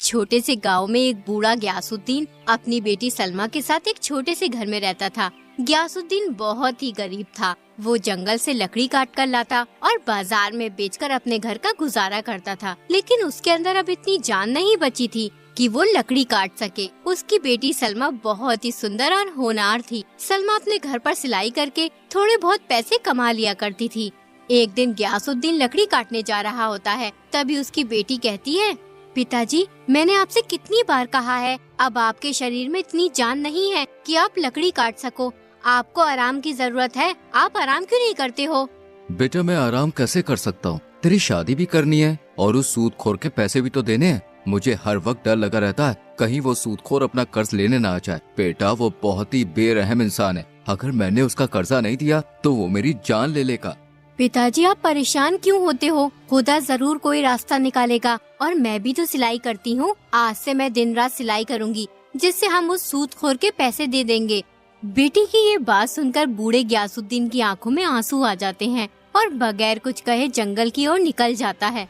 छोटे से गांव में एक बूढ़ा गयासुद्दीन अपनी बेटी सलमा के साथ एक छोटे से घर में रहता था। गयासुद्दीन बहुत ही गरीब था। वो जंगल से लकड़ी काट कर लाता और बाजार में बेचकर अपने घर का गुजारा करता था, लेकिन उसके अंदर अब इतनी जान नहीं बची थी कि वो लकड़ी काट सके। उसकी बेटी सलमा बहुत ही सुंदर और होनहार थी। सलमा अपने घर पर सिलाई करके थोड़े बहुत पैसे कमा लिया करती थी। एक दिन गयासुद्दीन लकड़ी काटने जा रहा होता है, तभी उसकी बेटी कहती है, पिताजी, मैंने आपसे कितनी बार कहा है, अब आपके शरीर में इतनी जान नहीं है कि आप लकड़ी काट सको। आपको आराम की जरूरत है, आप आराम क्यों नहीं करते हो? बेटा, मैं आराम कैसे कर सकता हूँ? तेरी शादी भी करनी है और उस सूदखोर के पैसे भी तो देने हैं। मुझे हर वक्त डर लगा रहता है कहीं वो सूदखोर अपना कर्ज लेने ना आ जाए। बेटा, वो बहुत ही बेरहम इंसान है। अगर मैंने उसका कर्जा नहीं दिया तो वो मेरी जान ले लेगा। पिताजी, आप परेशान क्यों होते हो? खुदा जरूर कोई रास्ता निकालेगा। और मैं भी तो सिलाई करती हूँ। आज से मैं दिन रात सिलाई करूँगी, जिससे हम उस सूदखोर के पैसे दे देंगे। बेटी की ये बात सुनकर बूढ़े गयासुद्दीन की आंखों में आंसू आ जाते हैं और बगैर कुछ कहे जंगल की ओर निकल जाता है।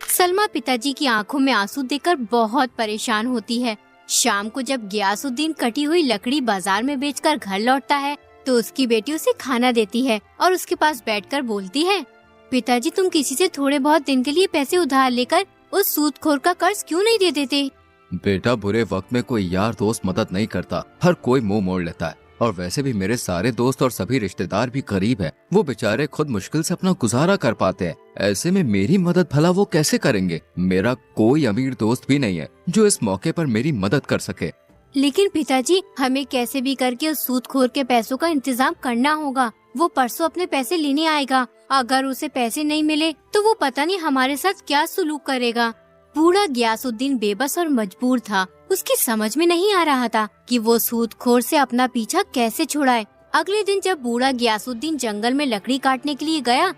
सलमा पिताजी की आंखों में आंसू देखकर बहुत परेशान होती है। शाम को जब गयासुद्दीन कटी हुई लकड़ी बाजार में बेचकर घर लौटता है तो उसकी बेटी उसे खाना देती है और उसके पास बैठकर बोलती है, पिताजी, तुम किसी से थोड़े बहुत दिन के लिए पैसे उधार लेकर उस सूदखोर का कर्ज क्यों नहीं दे देते? बेटा, बुरे वक्त में कोई यार दोस्त मदद नहीं करता, हर कोई मुंह मोड़ लेता है। और वैसे भी मेरे सारे दोस्त और सभी रिश्तेदार भी गरीब हैं। वो बेचारे खुद मुश्किल से अपना गुजारा कर पाते हैं। ऐसे में मेरी मदद भला वो कैसे करेंगे? मेरा कोई अमीर दोस्त भी नहीं है जो इस मौके पर मेरी मदद कर सके। लेकिन पिताजी, हमें कैसे भी करके उस सूदखोर के पैसों का इंतजाम करना होगा। वो परसों अपने पैसे लेने आएगा। अगर उसे पैसे नहीं मिले तो वो पता नहीं हमारे साथ क्या सुलूक करेगा। बूढ़ा गयासुद्दीन बेबस और मजबूर था। उसकी समझ में नहीं आ रहा था कि वो सूदखोर से अपना पीछा कैसे छुड़ाए। अगले दिन जब बूढ़ा गयासुद्दीन जंगल में लकड़ी काटने के लिए गया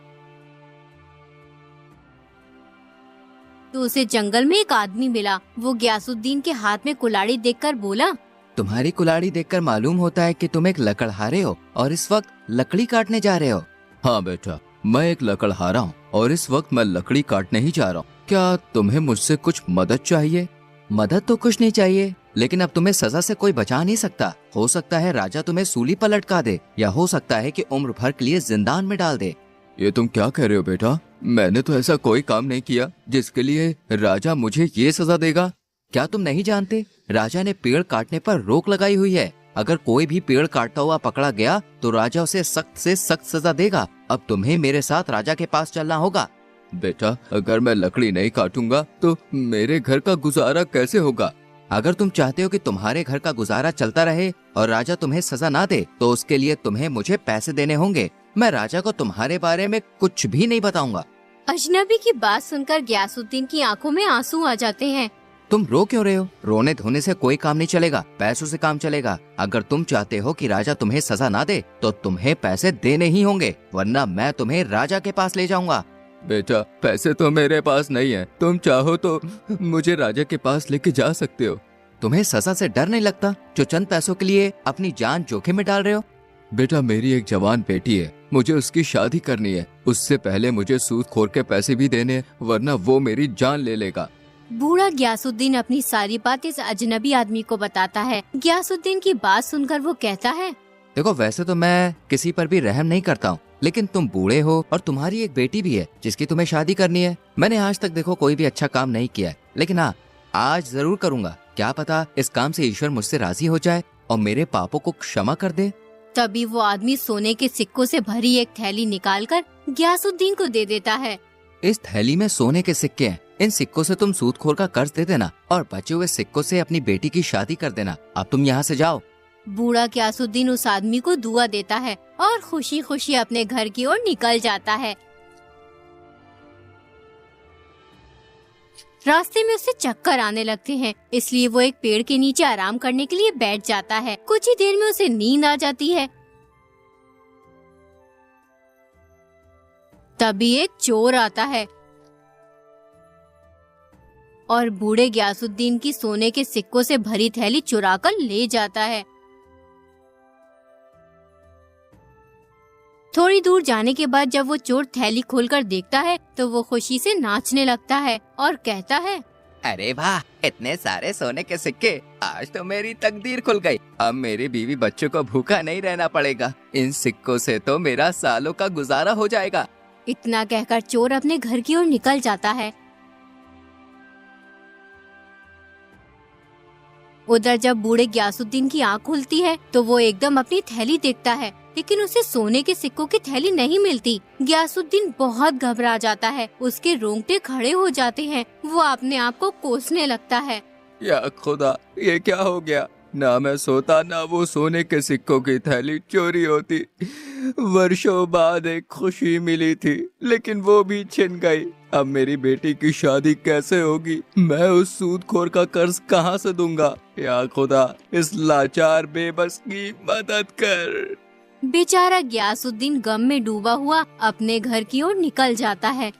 तो उसे जंगल में एक आदमी मिला। वो गयासुद्दीन के हाथ में कुल्हाड़ी देखकर बोला, तुम्हारी कुल्हाड़ी देखकर मालूम होता है कि तुम एक लकड़हारे हो और इस वक्त लकड़ी काटने जा रहे हो। हाँ बेटा, मैं एक लकड़हारा हूँ और इस वक्त मैं लकड़ी काटने ही जा रहा हूँ। क्या तुम्हें मुझसे कुछ मदद चाहिए? मदद तो कुछ नहीं चाहिए, लेकिन अब तुम्हें सजा से कोई बचा नहीं सकता। हो सकता है राजा तुम्हें सूली पर लटका दे, या हो सकता है कि उम्र भर के लिए जिंदान में डाल दे। ये तुम क्या कह रहे हो बेटा? मैंने तो ऐसा कोई काम नहीं किया जिसके लिए राजा मुझे ये सजा देगा। क्या तुम नहीं जानते, राजा ने पेड़ काटने पर रोक लगाई हुई है। अगर कोई भी पेड़ काटता हुआ पकड़ा गया तो राजा उसे सख्त से सख्त सजा देगा। अब तुम्हें मेरे साथ राजा के पास चलना होगा। बेटा, अगर मैं लकड़ी नहीं काटूंगा तो मेरे घर का गुजारा कैसे होगा? अगर तुम चाहते हो कि तुम्हारे घर का गुजारा चलता रहे और राजा तुम्हें सजा ना दे तो उसके लिए तुम्हें मुझे पैसे देने होंगे। मैं राजा को तुम्हारे बारे में कुछ भी नहीं बताऊंगा। अजनबी की बात सुनकर गयासुद्दीन की आंखों में आंसू आ जाते हैं। तुम रो क्यों रहे हो? रोने धोने से कोई काम नहीं चलेगा, पैसों से काम चलेगा। अगर तुम चाहते हो कि राजा तुम्हें सजा ना दे तो तुम्हें पैसे देने ही होंगे, वरना मैं तुम्हें राजा के पास ले जाऊंगा। बेटा, पैसे तो मेरे पास नहीं है। तुम चाहो तो मुझे राजा के पास लेके जा सकते हो। तुम्हें सजा से डर नहीं लगता जो चंद पैसों के लिए अपनी जान जोखिम में डाल रहे हो? बेटा, मेरी एक जवान बेटी है, मुझे उसकी शादी करनी है। उससे पहले मुझे सूदखोर के पैसे भी देने हैं, वरना वो मेरी जान ले लेगा। बूढ़ा गयासुद्दीन अपनी सारी बात इस अजनबी आदमी को बताता है। गयासुद्दीन की बात सुनकर वो कहता है, देखो, वैसे तो मैं किसी पर भी रहम नहीं करता हूँ, लेकिन तुम बूढ़े हो और तुम्हारी एक बेटी भी है जिसकी तुम्हें शादी करनी है। मैंने आज तक देखो कोई भी अच्छा काम नहीं किया है, लेकिन हाँ, आज जरूर करूँगा। क्या पता इस काम से ईश्वर मुझसे राजी हो जाए और मेरे पापों को क्षमा कर दे। तभी वो आदमी सोने के सिक्कों से भरी एक थैली निकालकर गयासुद्दीन को दे देता है। इस थैली में सोने के सिक्के हैं। इन सिक्कों से तुम सूदखोर का कर्ज दे देना और बचे हुए सिक्कों से अपनी बेटी की शादी कर देना। अब तुम यहाँ से जाओ। बूढ़ा गयासुद्दीन उस आदमी को दुआ देता है और खुशी खुशी अपने घर की ओर निकल जाता है। रास्ते में उसे चक्कर आने लगते हैं, इसलिए वो एक पेड़ के नीचे आराम करने के लिए बैठ जाता है। कुछ ही देर में उसे नींद आ जाती है। तभी एक चोर आता है और बूढ़े गयासुद्दीन की सोने के सिक्कों से भरी थैली चुराकर ले जाता है। थोड़ी दूर जाने के बाद जब वो चोर थैली खोलकर देखता है तो वो खुशी से नाचने लगता है और कहता है, अरे वाह, इतने सारे सोने के सिक्के, आज तो मेरी तकदीर खुल गई। अब मेरी बीवी बच्चों को भूखा नहीं रहना पड़ेगा। इन सिक्कों से तो मेरा सालों का गुजारा हो जाएगा। इतना कहकर चोर अपने घर की ओर निकल जाता है। उधर जब बूढ़े ग्यासुद्दीन की आँख खुलती है तो वो एकदम अपनी थैली देखता है, लेकिन उसे सोने के सिक्कों की थैली नहीं मिलती। ग्यासुद्दीन बहुत घबरा जाता है, उसके रोंगटे खड़े हो जाते हैं। वो अपने आप को कोसने लगता है। या खुदा, ये क्या हो गया? ना मैं सोता, ना वो सोने के सिक्कों की थैली चोरी होती। वर्षों बाद एक खुशी मिली थी, लेकिन वो भी छिन गई। अब मेरी बेटी की शादी कैसे होगी? मैं उस सूदखोर का कर्ज कहाँ से दूंगा? या खुदा, इस लाचार बेबस की मदद कर। बेचारा ग्यासुद्दीन गम में डूबा हुआ अपने घर की ओर निकल जाता है।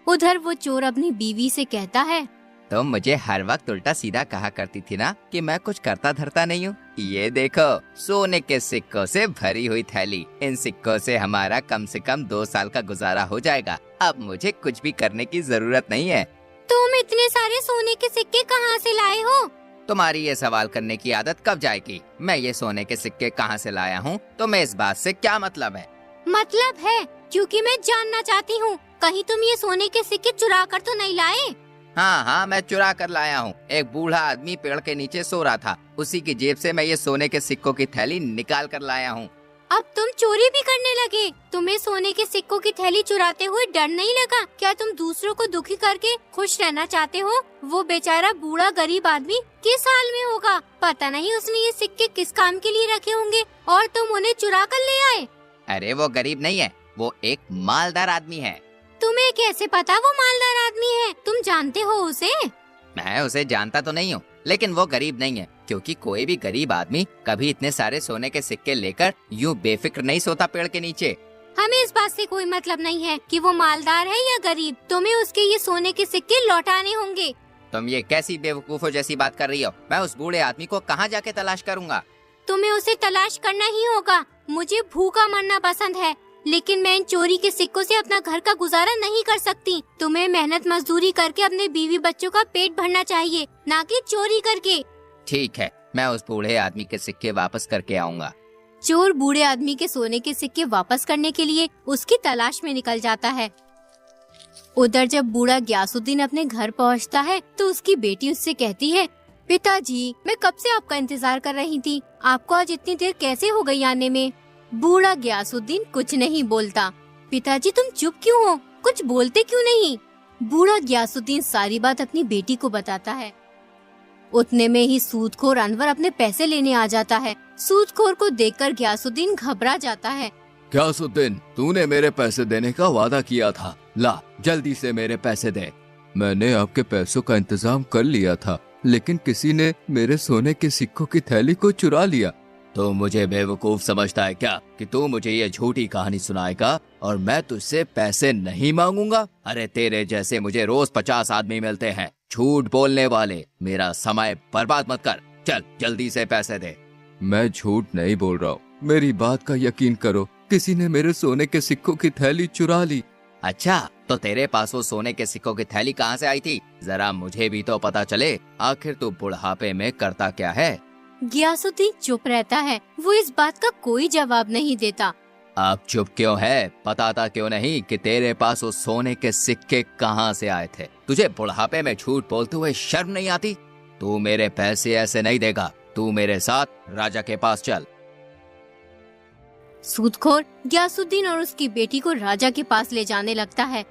उधर वो चोर अपनी बीवी से कहता है, तुम मुझे हर वक्त उल्टा सीधा कहा करती थी ना कि मैं कुछ करता धरता नहीं हूँ। ये देखो, सोने के सिक्कों से भरी हुई थैली। इन सिक्कों से हमारा कम से कम 2 साल का गुजारा हो जाएगा। अब मुझे कुछ भी करने की जरूरत नहीं है। तुम इतने सारे सोने के सिक्के कहाँ से लाए हो? तुम्हारी ये सवाल करने की आदत कब जाएगी? मैं ये सोने के सिक्के कहाँ से लाया हूँ, तुम्हें इस बात से क्या मतलब है? मतलब है, क्योंकि मैं जानना चाहती हूँ, कहीं तुम ये सोने के सिक्के चुरा कर तो नहीं लाए? हाँ, मैं चुरा कर लाया हूँ। एक बूढ़ा आदमी पेड़ के नीचे सो रहा था, उसी की जेब से मैं ये सोने के सिक्कों की थैली निकाल कर लाया हूँ। अब तुम चोरी भी करने लगे? तुम्हें सोने के सिक्कों की थैली चुराते हुए डर नहीं लगा? क्या तुम दूसरों को दुखी करके खुश रहना चाहते हो? वो बेचारा बूढ़ा गरीब आदमी किस हाल में होगा? पता नहीं उसने ये सिक्के किस काम के लिए रखे होंगे और तुम उन्हें चुरा कर ले आए। अरे वो गरीब नहीं है, वो एक मालदार आदमी है। तुम्हें कैसे पता वो मालदार आदमी है? तुम जानते हो उसे? मैं उसे जानता तो नहीं हूँ, लेकिन वो गरीब नहीं है, क्योंकि कोई भी गरीब आदमी कभी इतने सारे सोने के सिक्के लेकर यूँ बेफिक्र नहीं सोता पेड़ के नीचे। हमें इस बात से कोई मतलब नहीं है कि वो मालदार है या गरीब। तुम्हें उसके ये सोने के सिक्के लौटाने होंगे। तुम ये कैसी बेवकूफों जैसी बात कर रही हो? मैं उस बूढ़े आदमी को कहाँ जाके तलाश करूँगा? तुम्हें उसे तलाश करना ही होगा। मुझे भूखा मरना पसंद है, लेकिन मैं इन चोरी के सिक्कों से अपना घर का गुजारा नहीं कर सकती। तुम्हें मेहनत मजदूरी करके अपने बीवी बच्चों का पेट भरना चाहिए, ना कि चोरी करके। ठीक है, मैं उस बूढ़े आदमी के सिक्के वापस करके आऊँगा। चोर बूढ़े आदमी के सोने के सिक्के वापस करने के लिए उसकी तलाश में निकल जाता है। उधर जब बूढ़ा ग्यासुद्दीन अपने घर पहुंचता है तो उसकी बेटी उससे कहती है, पिताजी, मैं कब से आपका इंतजार कर रही थी। आपको आज इतनी देर कैसे हो गई आने में? बूढ़ा ग्यासुद्दीन कुछ नहीं बोलता। पिताजी, तुम चुप क्यों हो? कुछ बोलते क्यों नहीं? बूढ़ा ग्यासुद्दीन सारी बात अपनी बेटी को बताता है। उतने में ही सूदखोर अनवर अपने पैसे लेने आ जाता है। सूदखोर को देखकर ग्यासुद्दीन घबरा जाता है। ग्यासुद्दीन, तूने मेरे पैसे देने का वादा किया था, ला जल्दी से मेरे पैसे दे। मैंने आपके पैसों का इंतजाम कर लिया था, लेकिन किसी ने मेरे सोने के सिक्कों की थैली को चुरा लिया। तो मुझे बेवकूफ समझता है क्या कि तू मुझे ये झूठी कहानी सुनाएगा और मैं तुझसे पैसे नहीं मांगूंगा? अरे तेरे जैसे मुझे रोज 50 आदमी मिलते हैं झूठ बोलने वाले। मेरा समय बर्बाद मत कर, चल जल्दी से पैसे दे। मैं झूठ नहीं बोल रहा हूँ, मेरी बात का यकीन करो, किसी ने मेरे सोने के सिक्कों की थैली चुरा ली। अच्छा, तो तेरे पास वो सोने के सिक्कों की थैली कहाँ से आई थी? जरा मुझे भी तो पता चले। आखिर तू बुढ़ापे में करता क्या है? ग्यासुद्दीन चुप रहता है। वो इस बात का कोई जवाब नहीं देता। आप चुप क्यों है? बताता क्यों नहीं कि तेरे पास वो सोने के सिक्के कहाँ से आए थे? तुझे बुढ़ापे में झूठ बोलते हुए शर्म नहीं आती? तू मेरे पैसे ऐसे नहीं देगा, तू मेरे साथ राजा के पास चल। सूदखोर ग्यासुद्दीन और उसकी बेटी को राजा के पास ले जाने लगता है।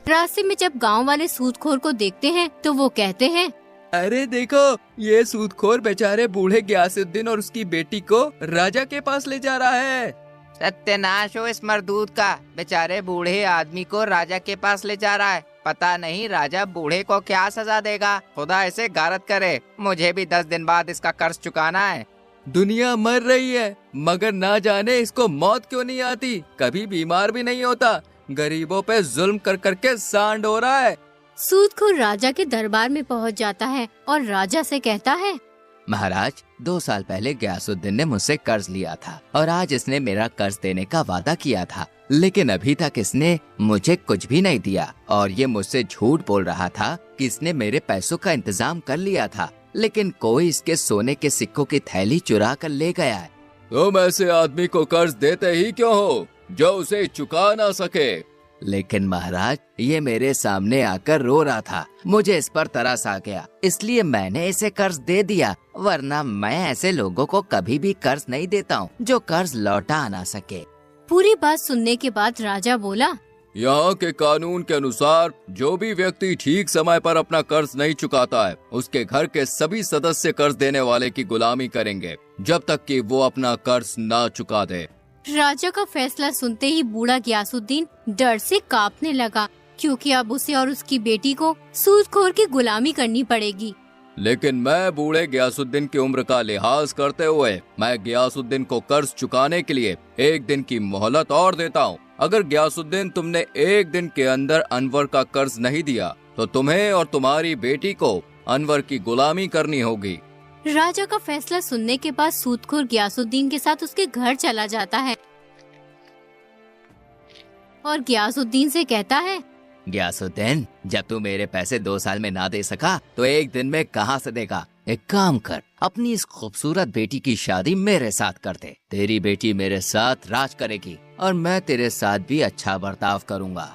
रास्ते में जब गांव वाले सूदखोर को देखते हैं तो वो कहते हैं, अरे देखो, ये सूदखोर बेचारे बूढ़े ग्यासुद्दीन और उसकी बेटी को राजा के पास ले जा रहा है। सत्यानाश हो इस मरदूद का, बेचारे बूढ़े आदमी को राजा के पास ले जा रहा है। पता नहीं राजा बूढ़े को क्या सजा देगा। खुदा इसे गारत करे, मुझे भी 10 दिन बाद इसका कर्ज चुकाना है। दुनिया मर रही है, मगर ना जाने इसको मौत क्यों नहीं आती। कभी बीमार भी नहीं होता, गरीबों पे जुल्म कर करके सांड हो रहा है। सूदखोर राजा के दरबार में पहुंच जाता है और राजा से कहता है, महाराज, 2 साल पहले गयासुद्दीन ने मुझसे कर्ज लिया था और आज इसने मेरा कर्ज देने का वादा किया था, लेकिन अभी तक इसने मुझे कुछ भी नहीं दिया और ये मुझसे झूठ बोल रहा था कि इसने मेरे पैसों का इंतजाम कर लिया था, लेकिन कोई इसके सोने के सिक्कों की थैली चुरा कर ले गया है। तुम ऐसे आदमी को कर्ज देते ही क्यों हो जो उसे चुका ना सके? लेकिन महाराज, ये मेरे सामने आकर रो रहा था, मुझे इस पर तरस आ गया, इसलिए मैंने इसे कर्ज दे दिया, वरना मैं ऐसे लोगों को कभी भी कर्ज नहीं देता हूँ जो कर्ज लौटा ना सके। पूरी बात सुनने के बाद राजा बोला, यहाँ के कानून के अनुसार जो भी व्यक्ति ठीक समय पर अपना कर्ज नहीं चुकाता है, उसके घर के सभी सदस्य कर्ज देने वाले की गुलामी करेंगे जब तक कि वो अपना कर्ज ना चुका दे। राजा का फैसला सुनते ही बूढ़ा गयासुद्दीन डर से कांपने लगा, क्योंकि अब उसे और उसकी बेटी को सूदखोर की गुलामी करनी पड़ेगी। लेकिन मैं बूढ़े गयासुद्दीन की उम्र का लिहाज करते हुए मैं गयासुद्दीन को कर्ज चुकाने के लिए 1 दिन की मोहलत और देता हूँ। अगर गयासुद्दीन तुमने 1 दिन के अंदर अनवर का कर्ज नहीं दिया तो तुम्हें और तुम्हारी बेटी को अनवर की गुलामी करनी होगी। राजा का फैसला सुनने के बाद सूदखोर गयासुद्दीन के साथ उसके घर चला जाता है और गयासुद्दीन से कहता है, गयासुद्दीन, जब तू मेरे पैसे 2 साल में ना दे सका तो 1 दिन में कहाँ से देगा? एक काम कर, अपनी इस खूबसूरत बेटी की शादी मेरे साथ कर दे। तेरी बेटी मेरे साथ राज करेगी और मैं तेरे साथ भी अच्छा बर्ताव करूँगा।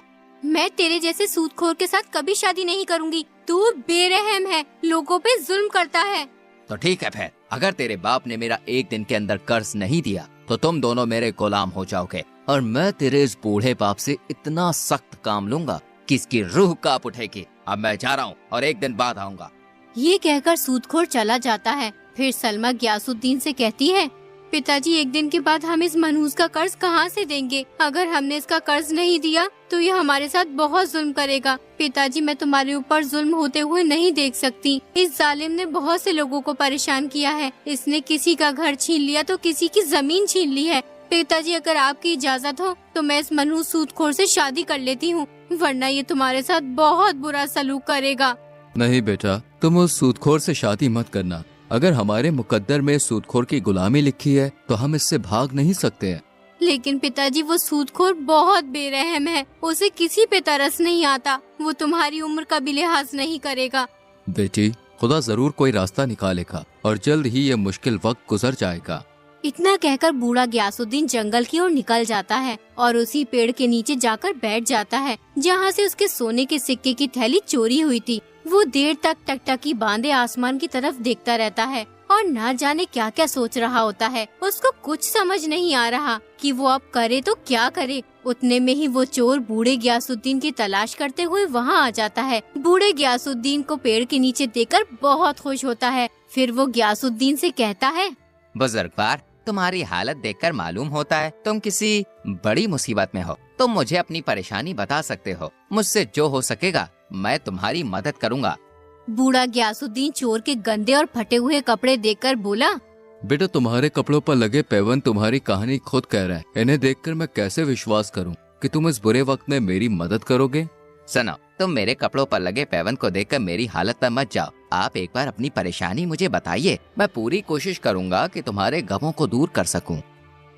मैं तेरे जैसे सूदखोर के साथ कभी शादी नहीं करूँगी। तू बेरहम है, लोगों पे जुल्म करता है। तो ठीक है, फिर अगर तेरे बाप ने मेरा 1 दिन के अंदर कर्ज नहीं दिया तो तुम दोनों मेरे गुलाम हो जाओगे और मैं तेरे इस बूढ़े बाप से इतना सख्त काम लूंगा कि इसकी रूह कांप उठेगी। अब मैं जा रहा हूँ और 1 दिन बाद आऊँगा। ये कहकर सूदखोर चला जाता है। फिर सलमा गयासुद्दीन से कहती है, पिताजी, 1 दिन के बाद हम इस मनहूस का कर्ज कहाँ से देंगे? अगर हमने इसका कर्ज नहीं दिया तो ये हमारे साथ बहुत जुल्म करेगा। पिताजी, मैं तुम्हारे ऊपर जुल्म होते हुए नहीं देख सकती। इस जालिम ने बहुत से लोगों को परेशान किया है। इसने किसी का घर छीन लिया तो किसी की जमीन छीन ली है। पिताजी, अगर आपकी इजाजत हो तो मैं इस मनहूस सूदखोर से शादी कर लेती हूँ, वरना ये तुम्हारे साथ बहुत बुरा सलूक करेगा। नहीं बेटा, तुम उस सूदखोर से शादी मत करना। अगर हमारे मुकद्दर में सूदखोर की गुलामी लिखी है तो हम इससे भाग नहीं सकते हैं। लेकिन पिताजी, वो सूदखोर बहुत बेरहम है, उसे किसी पे तरस नहीं आता। वो तुम्हारी उम्र का भी लिहाज नहीं करेगा। बेटी, खुदा जरूर कोई रास्ता निकालेगा और जल्द ही ये मुश्किल वक्त गुजर जाएगा। इतना कहकर बूढ़ा गयासुद्दीन जंगल की ओर निकल जाता है और उसी पेड़ के नीचे जाकर बैठ जाता है जहाँ से उसके सोने के सिक्के की थैली चोरी हुई थी। वो देर तक टकटकी बांधे आसमान की तरफ देखता रहता है और ना जाने क्या क्या सोच रहा होता है। उसको कुछ समझ नहीं आ रहा कि वो अब करे तो क्या करे। उतने में ही वो चोर बूढ़े गयासुद्दीन की तलाश करते हुए वहाँ आ जाता है। बूढ़े गयासुद्दीन को पेड़ के नीचे देखकर बहुत खुश होता है। फिर वो गयासुद्दीन से कहता है, बुजुर्गवार, तुम्हारी हालत देखकर मालूम होता है तुम किसी बड़ी मुसीबत में हो। तुम मुझे अपनी परेशानी बता सकते हो। मुझसे जो हो सकेगा मैं तुम्हारी मदद करूँगा। बूढ़ा गयासुद्दीन चोर के गंदे और फटे हुए कपड़े देखकर बोला, बेटा, तुम्हारे कपड़ों पर लगे पैबंद तुम्हारी कहानी खुद कह रहा है। इन्हें देखकर मैं कैसे विश्वास करूं कि तुम इस बुरे वक्त में मेरी मदद करोगे? सुनो, तुम मेरे कपड़ों पर लगे पैबंद को देखकर मेरी हालत पर मत जाओ। आप एक बार अपनी परेशानी मुझे बताइए। मैं पूरी कोशिश करूंगा कि तुम्हारे गमों को दूर कर सकूं।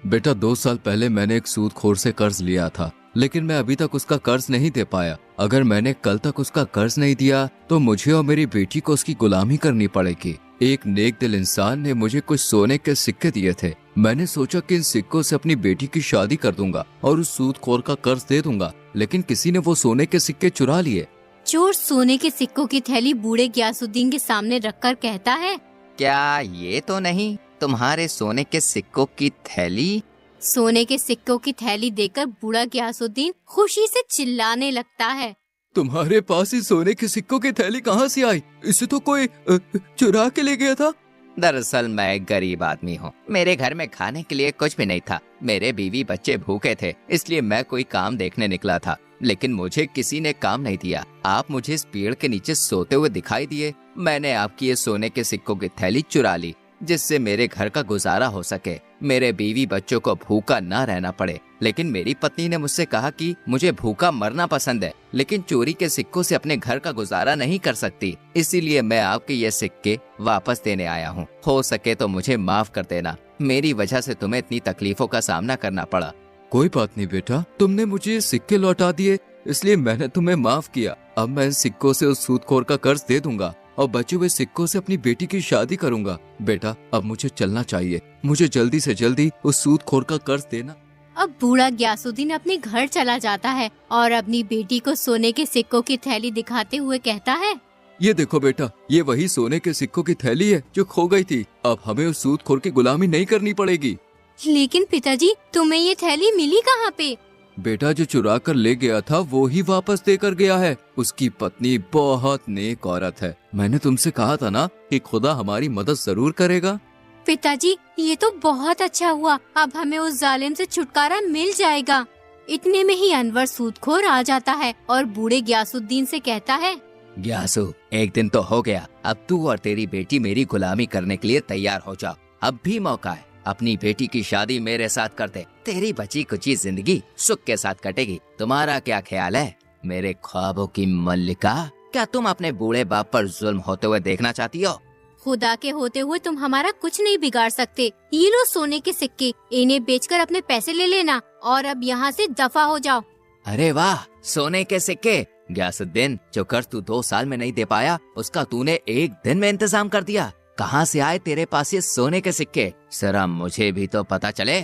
बेटा, 2 साल पहले मैंने एक सूदखोर से कर्ज लिया था, लेकिन मैं अभी तक उसका कर्ज नहीं दे पाया। अगर मैंने कल तक उसका कर्ज नहीं दिया तो मुझे और मेरी बेटी को उसकी गुलामी करनी पड़ेगी। एक नेक दिल इंसान ने मुझे कुछ सोने के सिक्के दिए थे। मैंने सोचा कि इन सिक्कों से अपनी बेटी की शादी कर दूंगा और उस सूदखोर का कर्ज दे दूंगा, लेकिन किसी ने वो सोने के सिक्के चुरा लिए। चोर सोने के सिक्कों की थैली बूढ़े गयासुद्दीन के सामने रखकर कहता है, क्या ये तो नहीं तुम्हारे सोने के सिक्कों की थैली? सोने के सिक्कों की थैली देखकर बूढ़ा गयासुद्दीन खुशी से चिल्लाने लगता है, तुम्हारे पास ही सोने के सिक्कों की थैली कहाँ से आई? इसे तो कोई चुरा के ले गया था। दरअसल मैं एक गरीब आदमी हूँ। मेरे घर में खाने के लिए कुछ भी नहीं था। मेरे बीवी बच्चे भूखे थे, इसलिए मैं कोई काम देखने निकला था, लेकिन मुझे किसी ने काम नहीं दिया। आप मुझे इस पेड़ के नीचे सोते हुए दिखाई दिए। मैंने आपकी ये सोने के सिक्कों की थैली चुरा ली जिससे मेरे घर का गुजारा हो सके, मेरे बीवी बच्चों को भूखा ना रहना पड़े। लेकिन मेरी पत्नी ने मुझसे कहा कि मुझे भूखा मरना पसंद है, लेकिन चोरी के सिक्कों से अपने घर का गुजारा नहीं कर सकती। इसीलिए मैं आपके ये सिक्के वापस देने आया हूँ। हो सके तो मुझे माफ कर देना, मेरी वजह से तुम्हें इतनी तकलीफों का सामना करना पड़ा। कोई बात नहीं बेटा, तुमने मुझे ये सिक्के लौटा दिए, इसलिए मैंने तुम्हें माफ किया। अब मैं इन सिक्कों से उस सूदखोर का कर्ज दे दूंगा और बचे हुए सिक्कों से अपनी बेटी की शादी करूंगा। बेटा अब मुझे चलना चाहिए, मुझे जल्दी से जल्दी उस सूदखोर का कर्ज देना। अब बूढ़ा गयासुद्दीन अपने घर चला जाता है और अपनी बेटी को सोने के सिक्कों की थैली दिखाते हुए कहता है, ये देखो बेटा, ये वही सोने के सिक्कों की थैली है जो खो गई थी। अब हमें उस सूदखोर की गुलामी नहीं करनी पड़ेगी। लेकिन पिताजी, तुम्हें ये थैली मिली कहाँ पे? बेटा जो चुरा कर ले गया था वो ही वापस देकर गया है। उसकी पत्नी बहुत नेक औरत है। मैंने तुमसे कहा था ना कि खुदा हमारी मदद जरूर करेगा। पिताजी, ये तो बहुत अच्छा हुआ, अब हमें उस जालिम से छुटकारा मिल जाएगा। इतने में ही अनवर सूदखोर आ जाता है और बूढ़े गयासुद्दीन से कहता है, ग्यासू, एक दिन तो हो गया, अब तू और तेरी बेटी मेरी गुलामी करने के लिए तैयार हो जाओ। अब भी मौका है, अपनी बेटी की शादी मेरे साथ कर दे। तेरी बची कुची जिंदगी सुख के साथ कटेगी। तुम्हारा क्या ख्याल है मेरे ख्वाबों की मल्लिका? क्या तुम अपने बूढ़े बाप पर जुल्म होते हुए देखना चाहती हो? खुदा के होते हुए तुम हमारा कुछ नहीं बिगाड़ सकते। ये लो सोने के सिक्के, इन्हें बेचकर अपने पैसे ले लेना और अब यहाँ से दफा हो जाओ। अरे वाह, सोने के सिक्के! ग्यासुद्दीन, जो कर्ज तू 2 साल में नहीं दे पाया, उसका तूने एक दिन में इंतजाम कर दिया। कहाँ से आए तेरे पास ये सोने के सिक्के? जरा मुझे भी तो पता चले।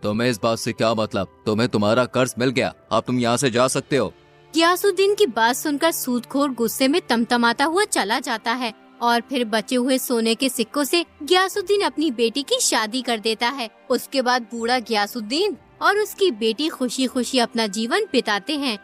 तुम्हें इस बात से क्या मतलब? तुम्हें तुम्हारा कर्ज मिल गया, अब तुम यहाँ से जा सकते हो। गयासुद्दीन की बात सुनकर सूदखोर गुस्से में तमतमाता हुआ चला जाता है और फिर बचे हुए सोने के सिक्कों से गयासुद्दीन अपनी बेटी की शादी कर देता है। उसके बाद बूढ़ा गयासुद्दीन और उसकी बेटी खुशी खुशी अपना जीवन बिताते हैं।